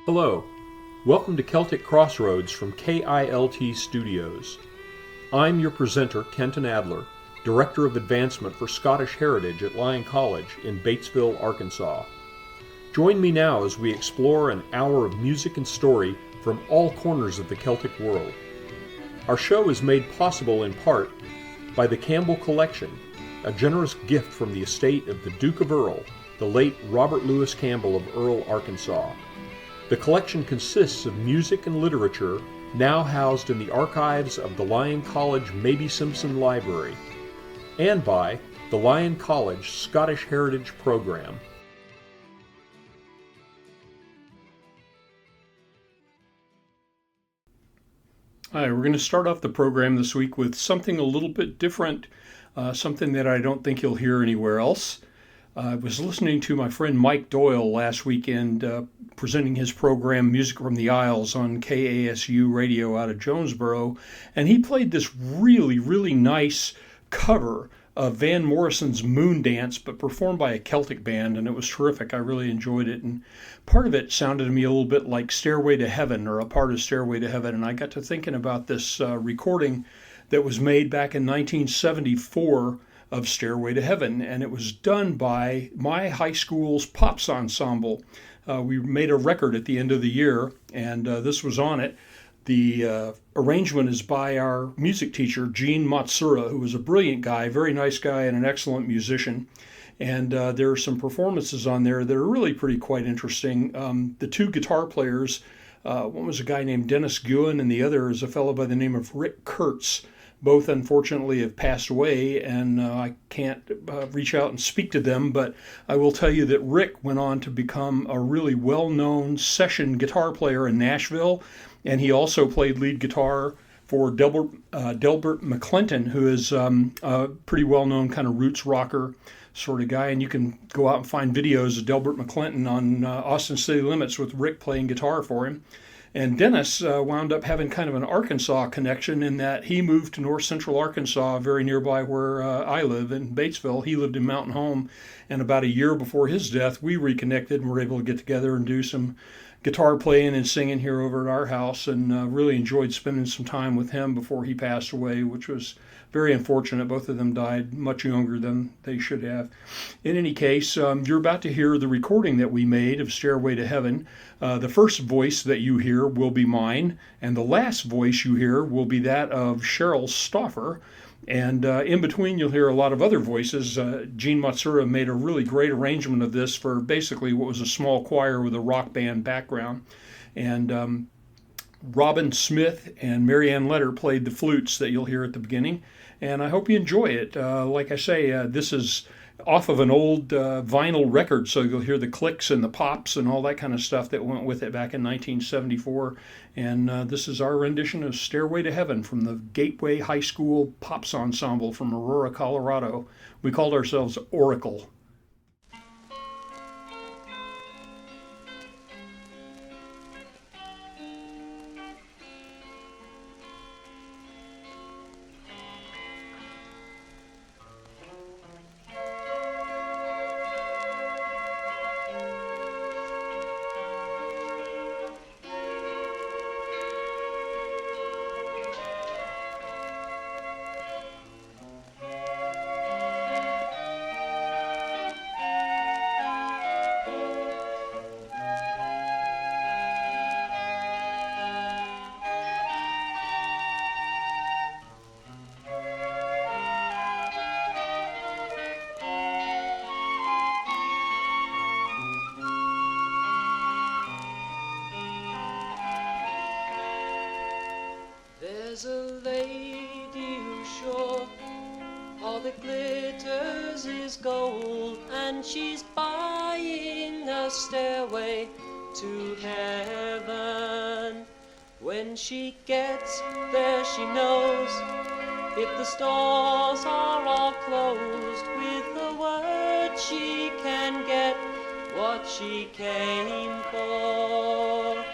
Hello, welcome to Celtic Crossroads from KILT Studios. I'm your presenter, Kenton Adler, Director of Advancement for Scottish Heritage at Lyon College in Batesville, Arkansas. Join me now as we explore an hour of music and story from all corners of the Celtic world. Our show is made possible in part by the Campbell Collection, a generous gift from the estate of the Duke of Earl, the late Robert Louis Campbell of Earl, Arkansas. The collection consists of music and literature now housed in the archives of the Lyon College Mabie Simpson Library, and by the Lyon College Scottish Heritage Program. Hi, we're going to start off the program this week with something a little bit different, something that I don't think you'll hear anywhere else. I was listening to my friend Mike Doyle last weekend presenting his program Music from the Isles on KASU radio out of Jonesboro, and he played this really nice cover of Van Morrison's Moon Dance, but performed by a Celtic band, and it was terrific. I really enjoyed it, and part of it sounded to me a little bit like Stairway to Heaven, or a part of Stairway to Heaven, and I got to thinking about this recording that was made back in 1974 of Stairway to Heaven, and it was done by my high school's pops ensemble. We made a record at the end of the year, and this was on it. The arrangement is by our music teacher, Gene Matsura, who was a brilliant guy, very nice guy, and an excellent musician. And there are some performances on there that are really quite interesting. The two guitar players, one was a guy named Dennis Guin, and the other is a fellow by the name of Rick Kurtz. Both, unfortunately, have passed away, and I can't reach out and speak to them, but I will tell you that Rick went on to become a really well-known session guitar player in Nashville, and he also played lead guitar for Delbert McClinton, who is a pretty well-known kind of roots rocker sort of guy, and you can go out and find videos of Delbert McClinton on Austin City Limits with Rick playing guitar for him. And Dennis wound up having kind of an Arkansas connection in that he moved to north central Arkansas, very nearby where I live in Batesville. He lived in Mountain Home, and about a year before his death, we reconnected and were able to get together and do some guitar playing and singing here over at our house, and really enjoyed spending some time with him before he passed away, which was very unfortunate. Both of them died much younger than they should have. In any case, you're about to hear the recording that we made of Stairway to Heaven. The first voice that you hear will be mine, and the last voice you hear will be that of Cheryl Stauffer. And in between, you'll hear a lot of other voices. Gene Matsura made a really great arrangement of this for basically what was a small choir with a rock band background. And Robin Smith and Marianne Letter played the flutes that you'll hear at the beginning. And I hope you enjoy it. Like I say, this is off of an old vinyl record, so you'll hear the clicks and the pops and all that kind of stuff that went with it back in 1974. And this is our rendition of Stairway to Heaven from the Gateway High School Pops Ensemble from Aurora, Colorado. We called ourselves Oracle. There's a lady who's sure all that glitters is gold, and she's buying a stairway to heaven. When she gets there, she knows if the stores are all closed, with the word she can get what she came for.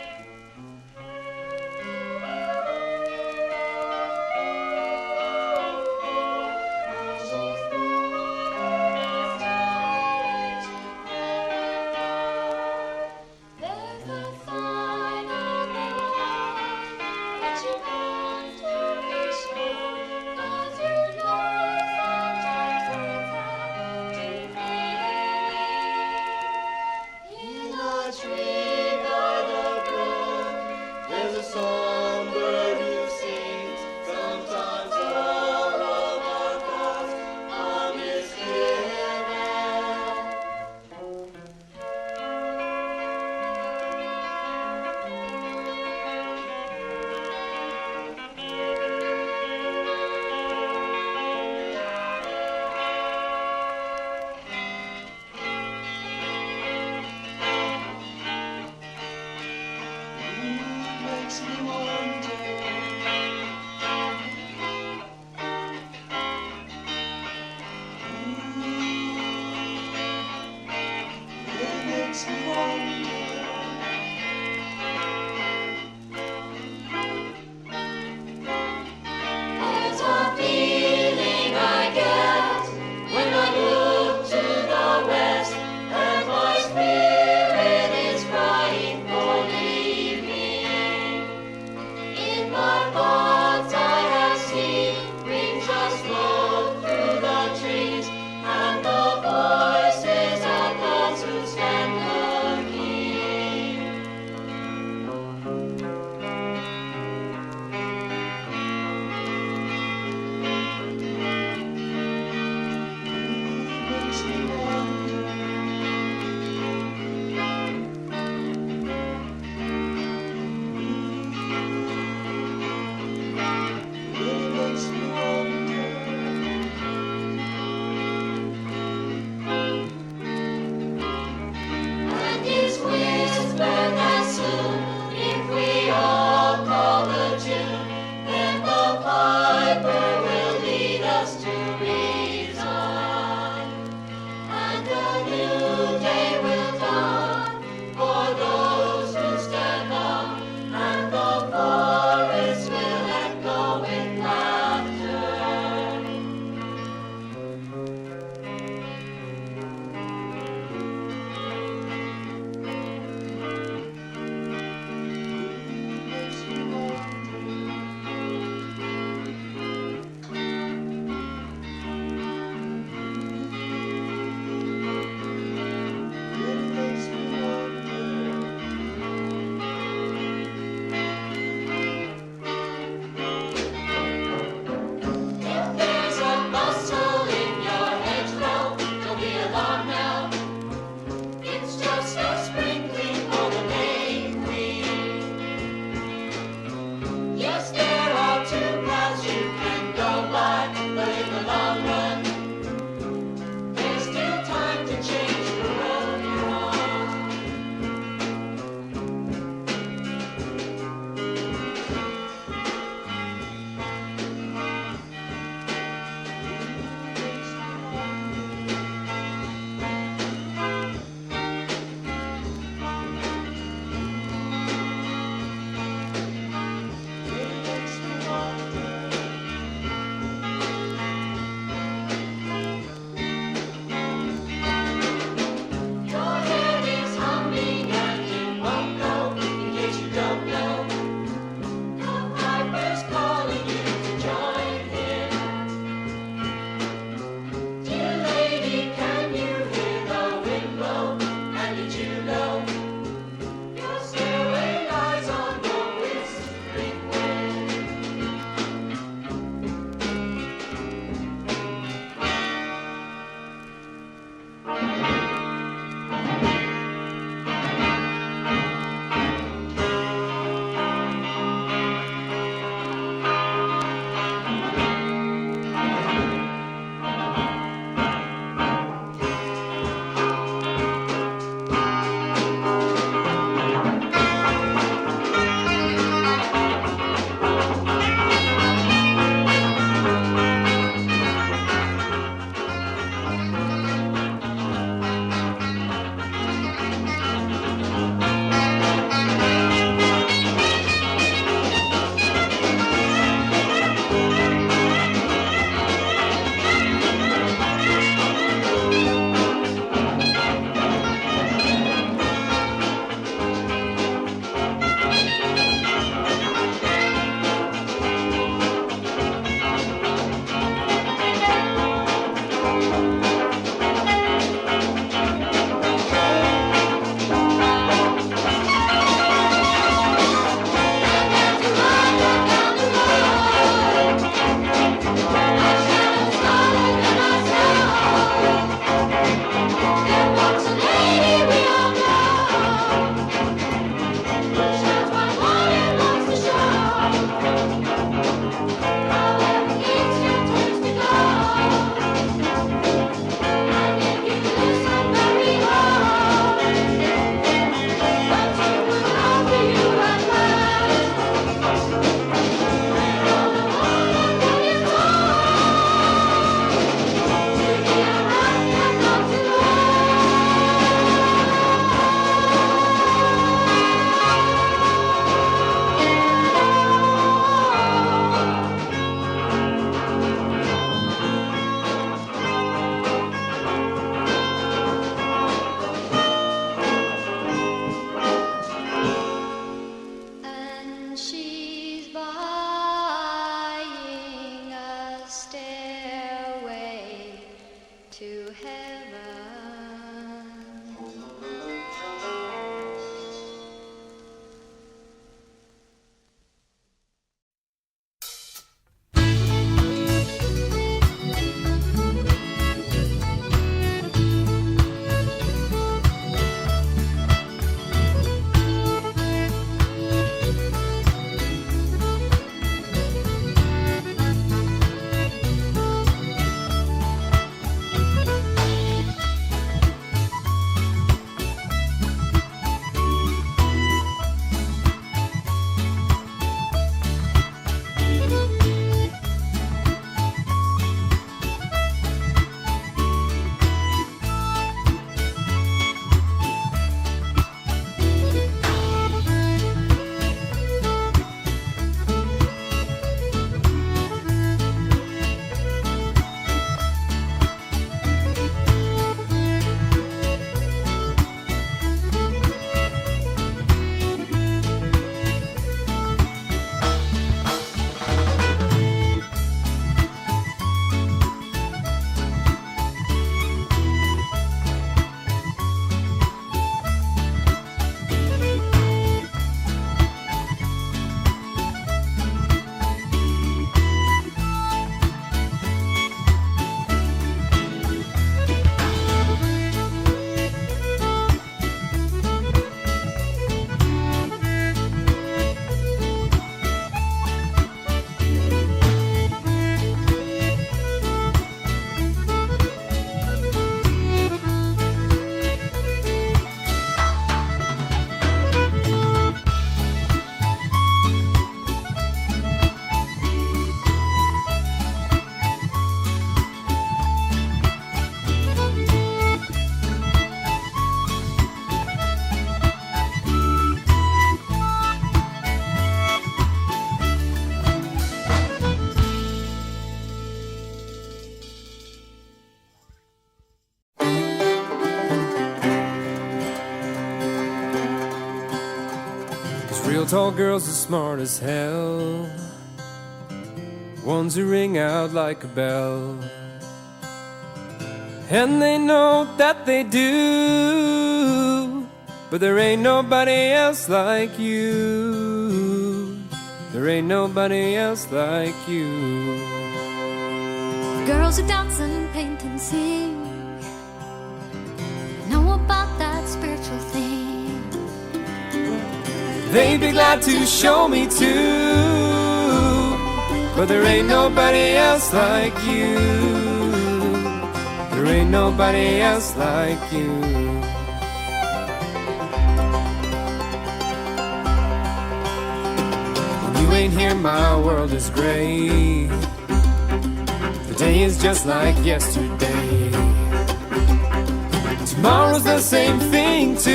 There's a song makes me wonder. It makes me wonder. There's a feeling I get when I look to the west, and my spirit is crying for leaving. Real tall girls are smart as hell, ones who ring out like a bell, and they know that they do, but there ain't nobody else like you. There ain't nobody else like you. Girls who dance and paint and sing know about that spiritual thing. They'd be glad to show me too, but there ain't nobody else like you. There ain't nobody else like you. When you ain't here, my world is gray. The day is just like yesterday. Tomorrow's the same thing too,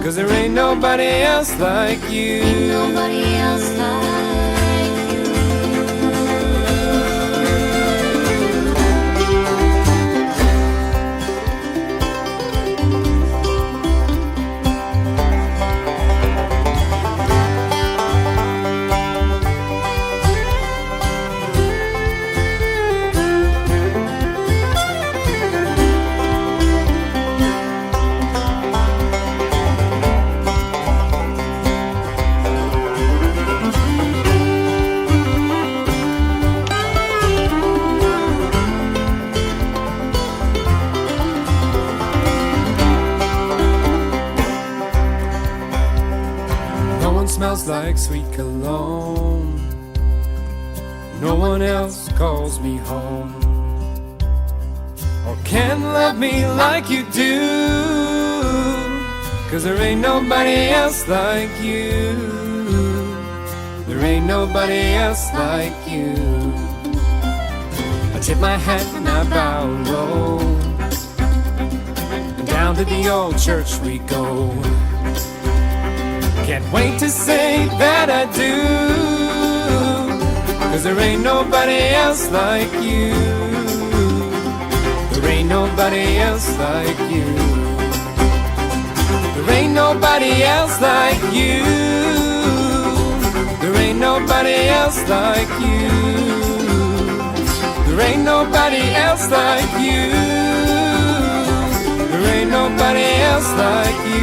'cause there ain't nobody else like you. Ain't nobody else like you. Smells like sweet cologne. No one else calls me home, or can love me like you do, 'cause there ain't nobody else like you. There ain't nobody else like you. I tip my hat and I bow low, and down to the old church we go. Can't wait to say that I do, 'cause there ain't nobody else like you. There ain't nobody else like you. There ain't nobody else like you. There ain't nobody else like you. There ain't nobody else like you. There ain't nobody else like you.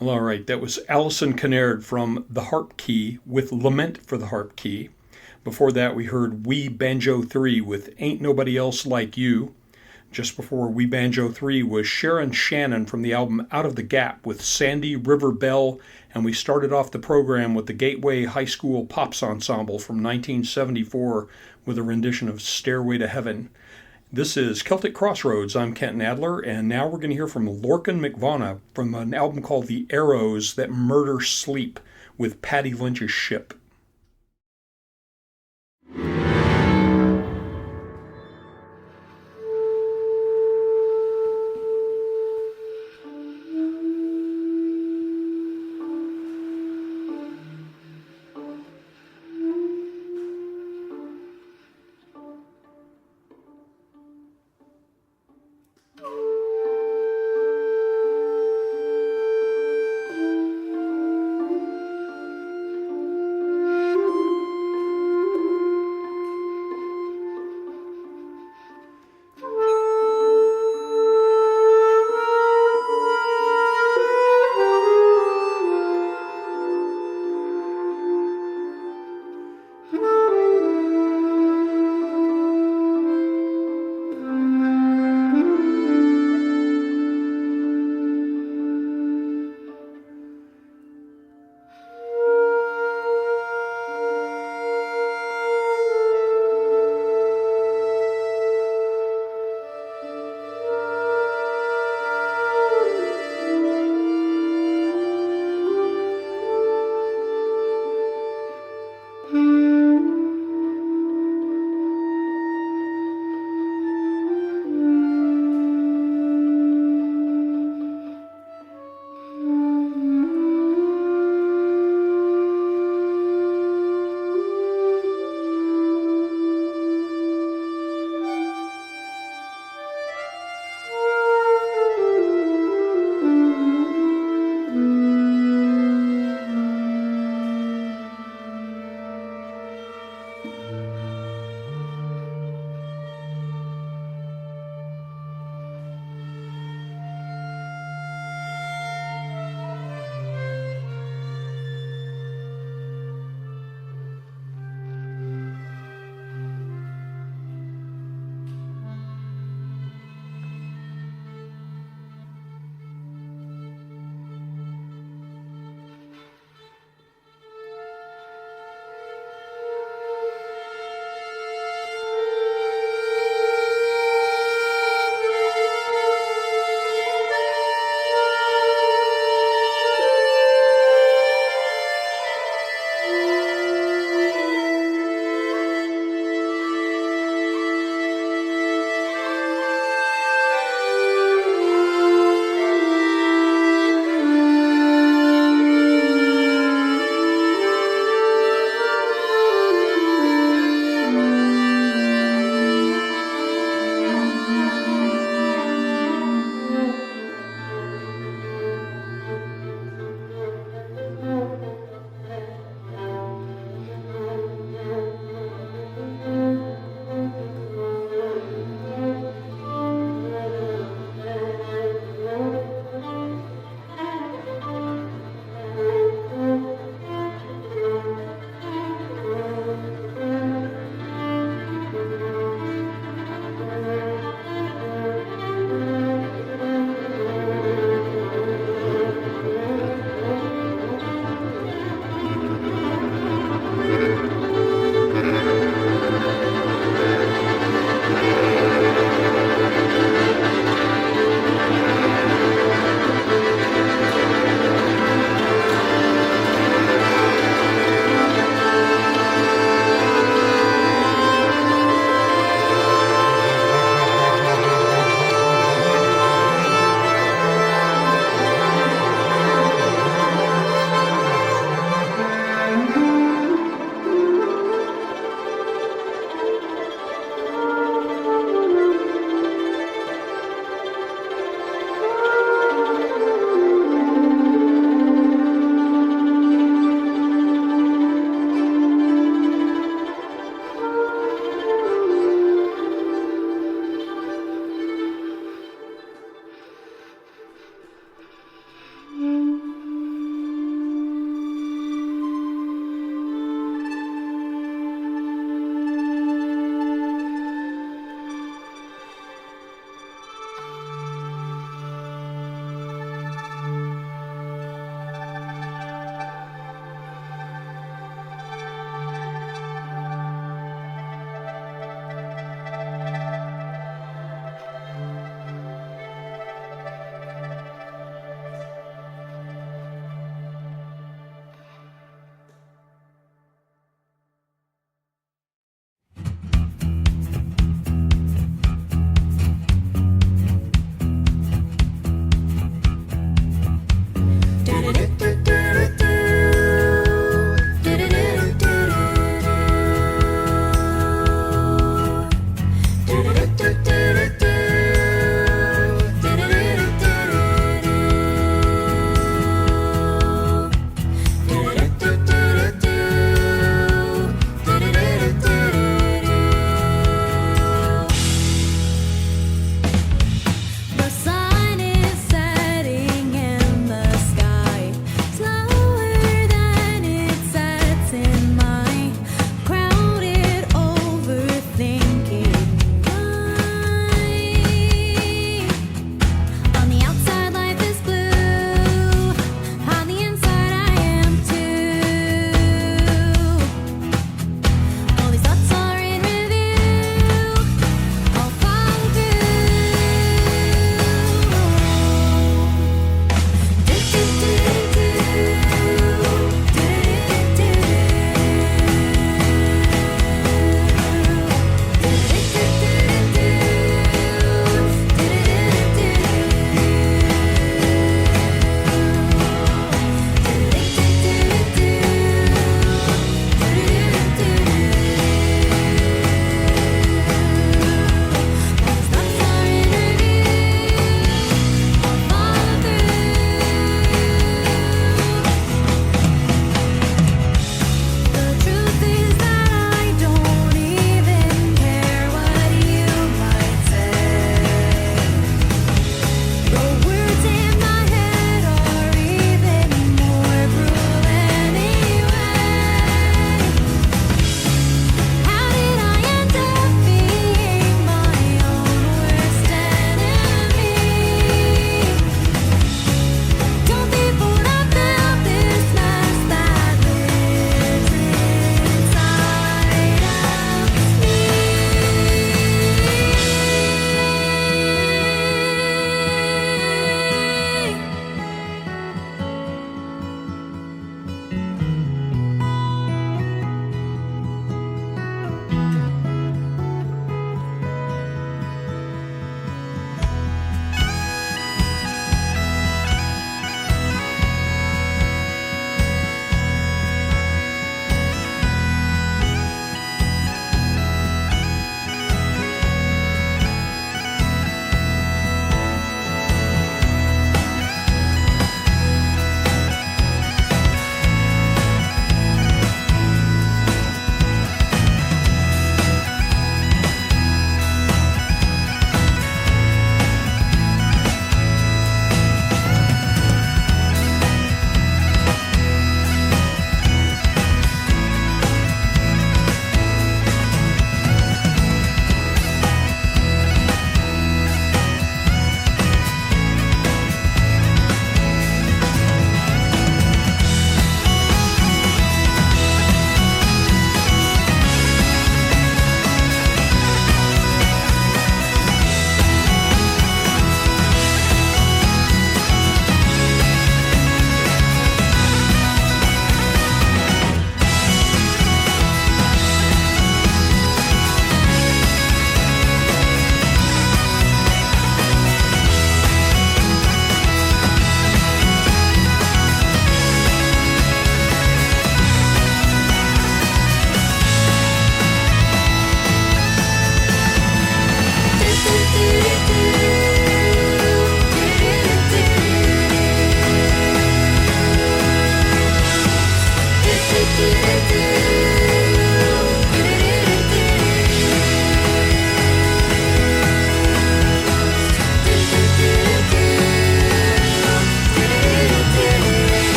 Well, all right, that was Alison Kinnaird from The Harp Key with Lament for the Harp Key. Before that, we heard We Banjo 3 with Ain't Nobody Else Like You. Just before We Banjo 3 was Sharon Shannon from the album Out of the Gap with Sandy River Bell, and we started off the program with the Gateway High School Pops Ensemble from 1974 with a rendition of Stairway to Heaven. This is Celtic Crossroads. I'm Kenton Adler, and now we're going to hear from Lorcan McVonna from an album called The Arrows That Murder Sleep with Paddy Lynch's Ship.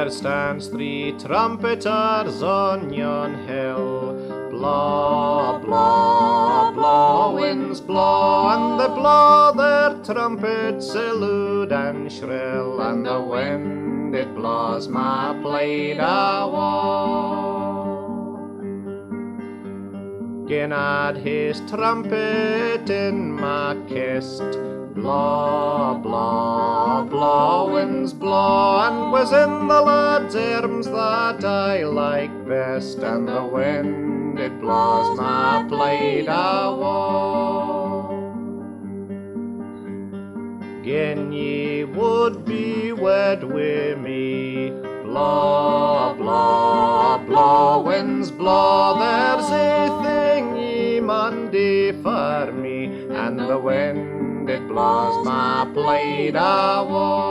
There stands 3 trumpeters on yon hill. Blaw, blaw, blaw, winds blow, and they blow their trumpets lewd and shrill, and the wind it blows my blade awa. Ginad his trumpet in my kist, blaw, blaw, blaw, winds blow, and was in the lad's arms that I like best, and the wind it blows my blade awa. Gin ye would be wed wi' me, blaw, blaw, blaw, winds blow, there's a thing ye maun do for me, and the wind it blows my blade awa.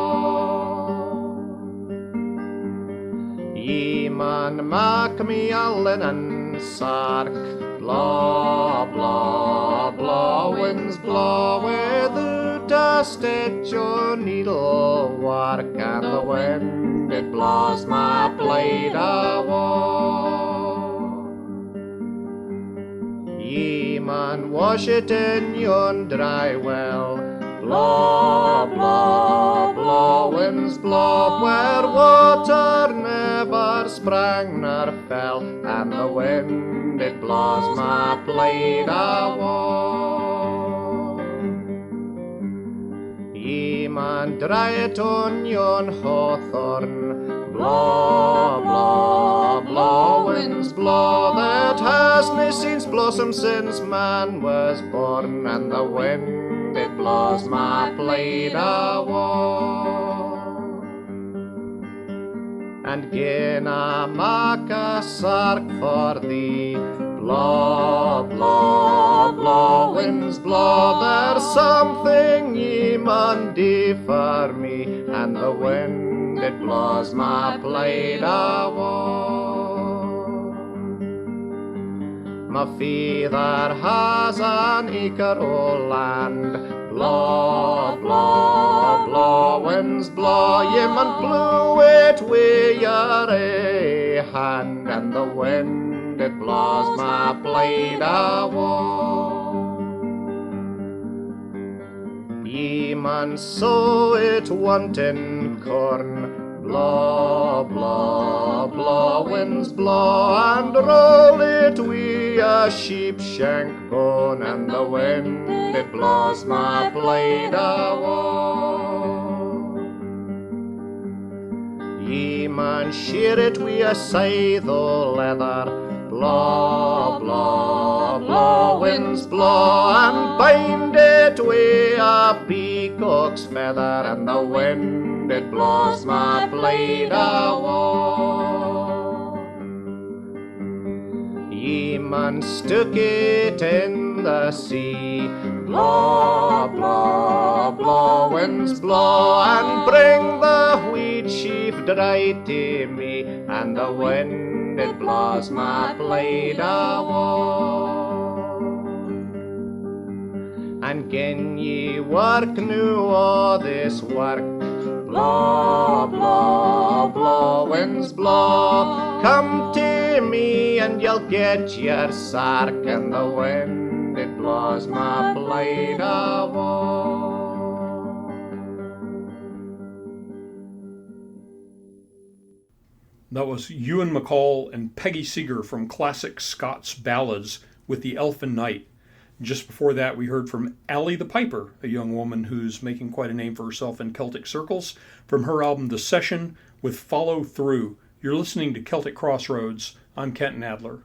Ye maun mak me a linen sark, blaw, blaw, blaw, winds blow, without a stitch or needlework, and the wind it blows my blade awa. Ye maun wash it in yon dry well, blaw, blaw, blaw, winds blow, where water never sprang nor fell, and the wind it blows my blade awa. Ye maun dry it on yon hawthorn, blaw, blaw, blaw, winds blow, that hasna seen blossom since man was born, and the wind it blows my blade awa. And gin I mak a sark for thee, blaw, blaw, blaw, winds blow, there's something ye maun do for me, and the wind it blows my blade awa. My father has an acre o' land, blaw, blaw, blaw, winds blow, ye maun blow it wi' your ae hand, and the wind it blows my blade awa. Ye maun sow it wanting corn, blaw, blaw, blaw, winds blow, and roll it wi' a sheep shank bone, and the wind it blows my blade awa. Ye maun shear it wi' a scythe o' leather, blaw, blaw, blaw, winds blow, and bind it wi' a peacock's feather, and the wind it blows my blade awa. Ye maun stick it in the sea, blaw, blaw, blaw, winds blow, and bring the wheat sheaf dry to me, and the wind it blows my blade awa. And gin ye work new o' this work, blaw, blaw, blaw, winds blow, come to me and you'll get your sark, and the wind it blows my blade awa. That was Ewan MacColl and Peggy Seeger from classic Scots ballads with The Elfin Knight. Just before that, we heard from Ally the Piper, a young woman who's making quite a name for herself in Celtic circles, from her album The Session with Follow Through. You're listening to Celtic Crossroads. I'm Kenton Adler.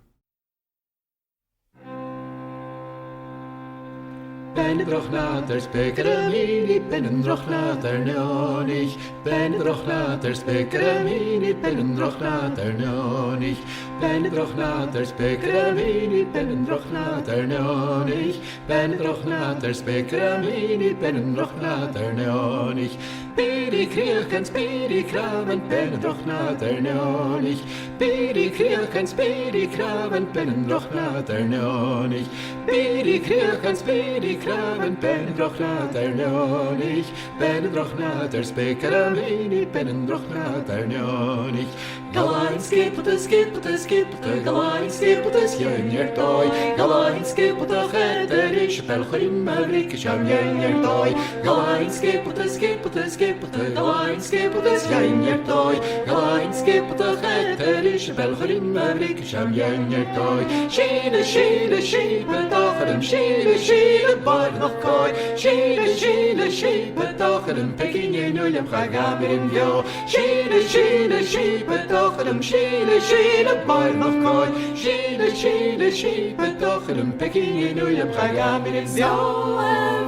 Binnendroch later spekere mini, binnendroch later nonich. Binnendroch later spekere mini, binnendroch later nonich. Binnendroch later spekere mini, binnendroch later nonich. Binnendroch later spekere mini, binnendroch later nonich. Bidi kriechens, bidi kraven, binnendroch later nonich. Bidi kriechens, bidi kraven, binnendroch later nonich. Bidi kriechens, bidi kraven, ben droch nater njonig, ben droch nater spekere mini, ben droch nater njonig. Galain skippete, skippete, skippete, galain skippete, sjönjer doi, galain skippete, getter is pelgrim, rik sjönjer doi, galain skippete, skippete, skippete, galain skippete, sjönjer doi, galain skippete, getter is pelgrim, rik sjönjer doi. Schiele, schiele, schiele, dageren, schiele, schiele, bar nog kooi, schiele, schiele, schiele, dageren, pekin je nulem, ga weer in jou, schiele, schiele, schiele, dageren, schiele, schiele, bar nog kooi, schiele, schiele, schiele, dageren, pekin je nulem, ga weer in jou.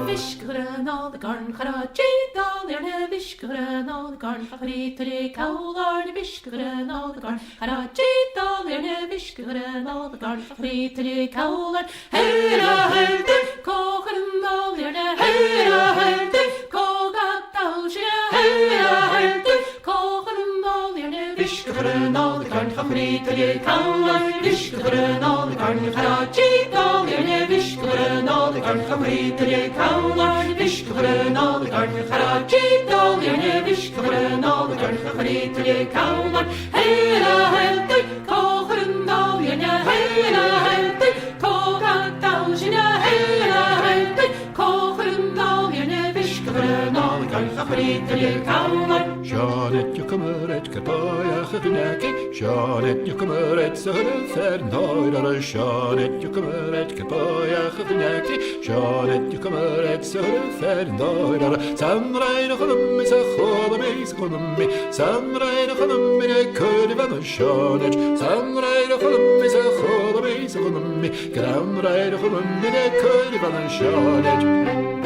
Viskeren al de garn, garage, al de viskeren al de garn, favoriete kaular, de viskeren al de garn, garage, al de viskeren al de garn, favoriete kaular, hera herde, kogen al de hera herde, kogat al de hera herde, kogen al de viskeren al de garn, favoriete kaular, viskeren al de garn, garage, al de viskeren al de garn, favoriete kaular, viskeren al de garn, garage, al de viskeren al de garn, favoriete kaular, hera herde, kogen al de hera herde, kogat al de hera herde, kogen al de viskeren al de garn, favoriete kaular. Sjanet je kommer et kerpaja gevinaki, sjanet je kommer et søren fernøyre, sjanet je kommer et kerpaja gevinaki, sjanet je kommer et søren fernøyre, samreine konum is a chodem is konum, samreine konum in a kurvan sjanet, samreine konum is a chodem is konum, gramreine konum in a kurvan sjanet.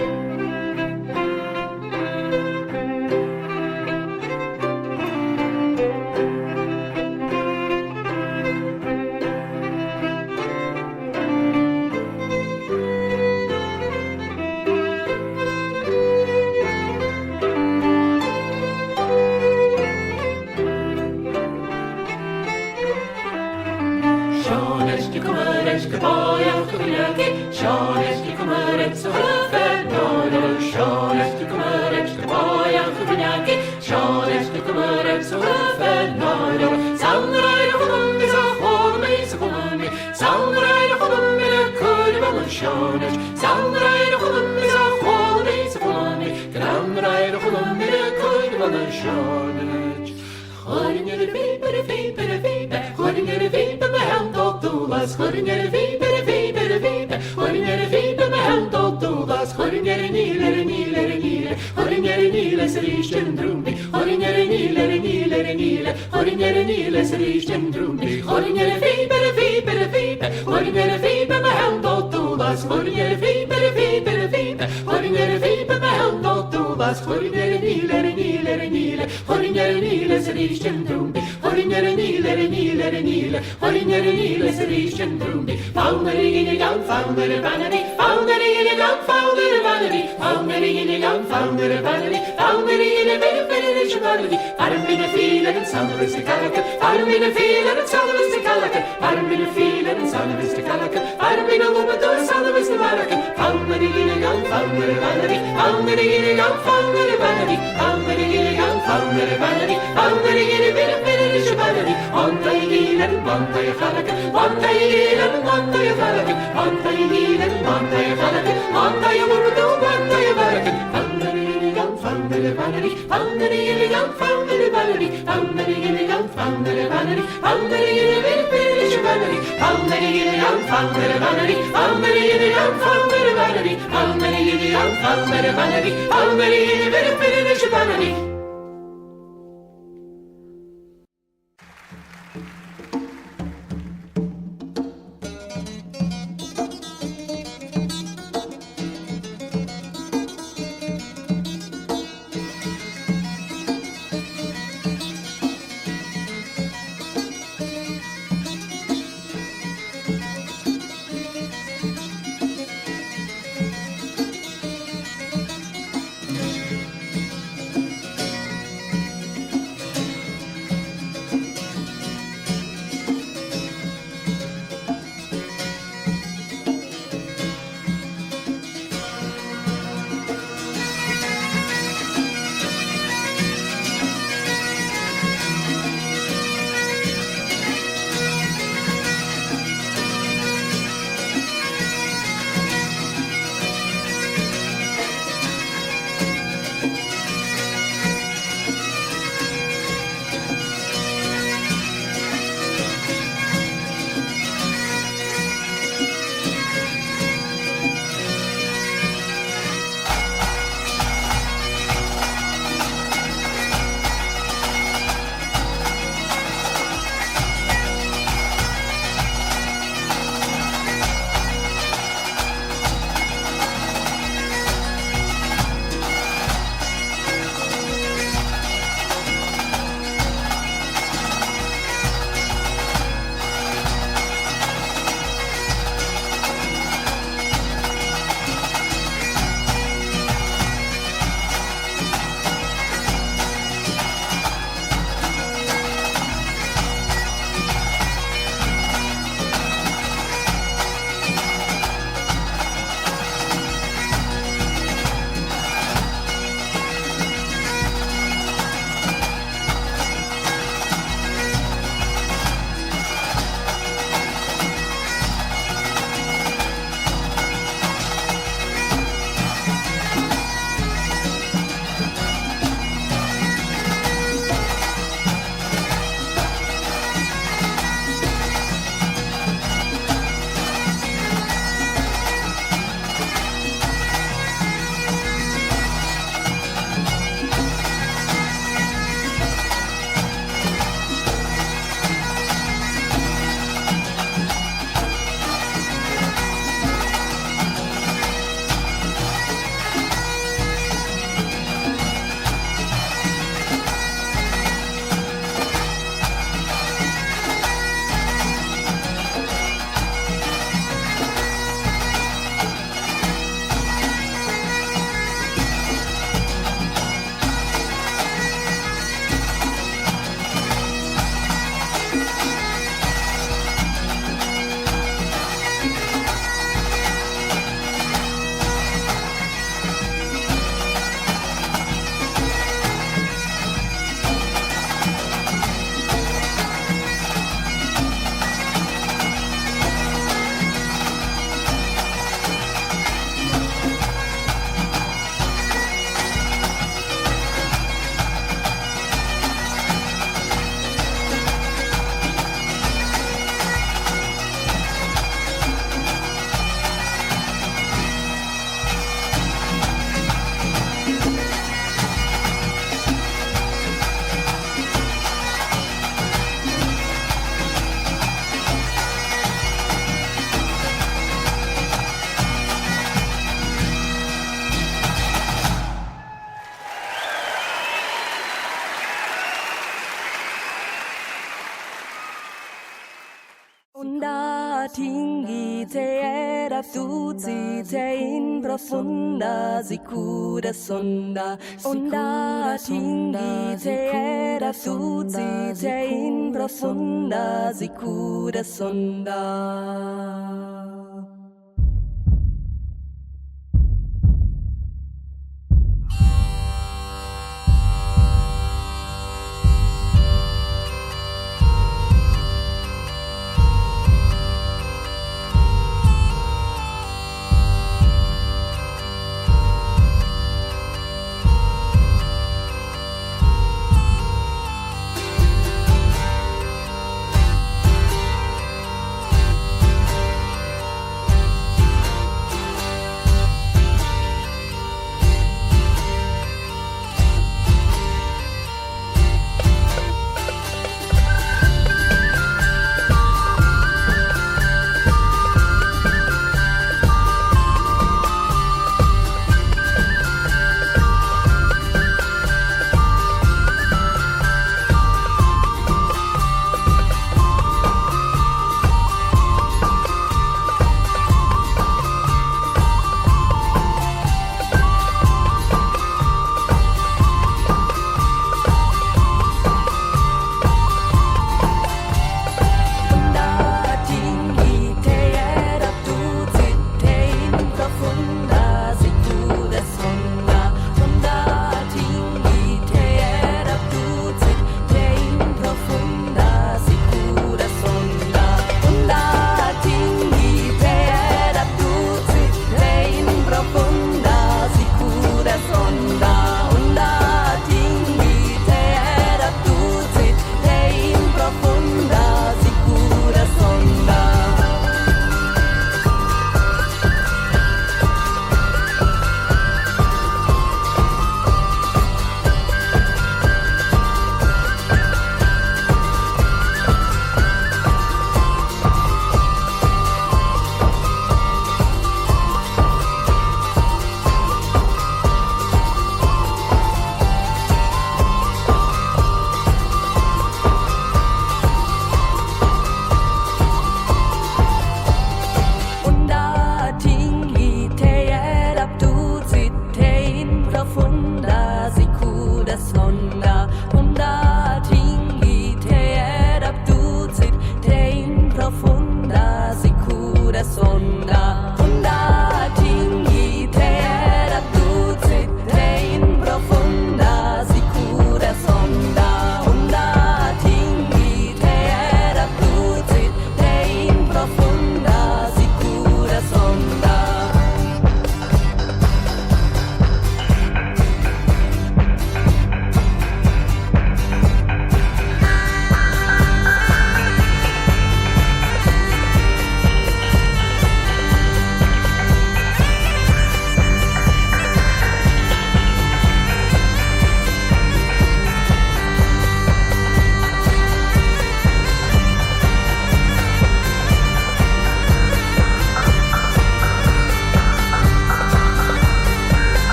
era te in profunda sicura sonda onda tinghi te era te in profunda sicura sonda.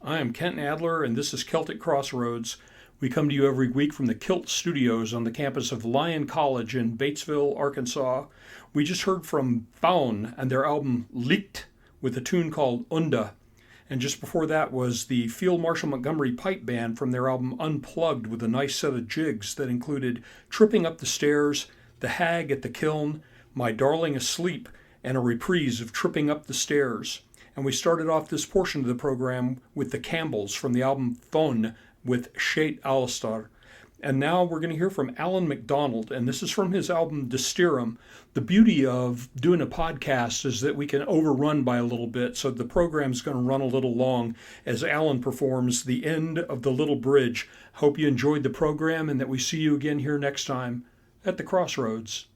I am Kent Adler, and this is Celtic Crossroads. We come to you every week from the Kilt Studios on the campus of Lyon College in Batesville, Arkansas. We just heard from Faun and their album Licht with a tune called Unda. And just before that was the Field Marshal Montgomery Pipe Band from their album Unplugged with a nice set of jigs that included Tripping Up the Stairs, The Hag at the Kiln, My Darling Asleep, and a reprise of Tripping Up the Stairs. And we started off this portion of the program with the Campbells from the album Thon with Sheit Alistar. And now we're going to hear from Alan MacDonald, and this is from his album Dysterum. The beauty of doing a podcast is that we can overrun by a little bit, so the program's going to run a little long as Alan performs the end of The Little Bridge. Hope you enjoyed the program and that we see you again here next time at the Crossroads.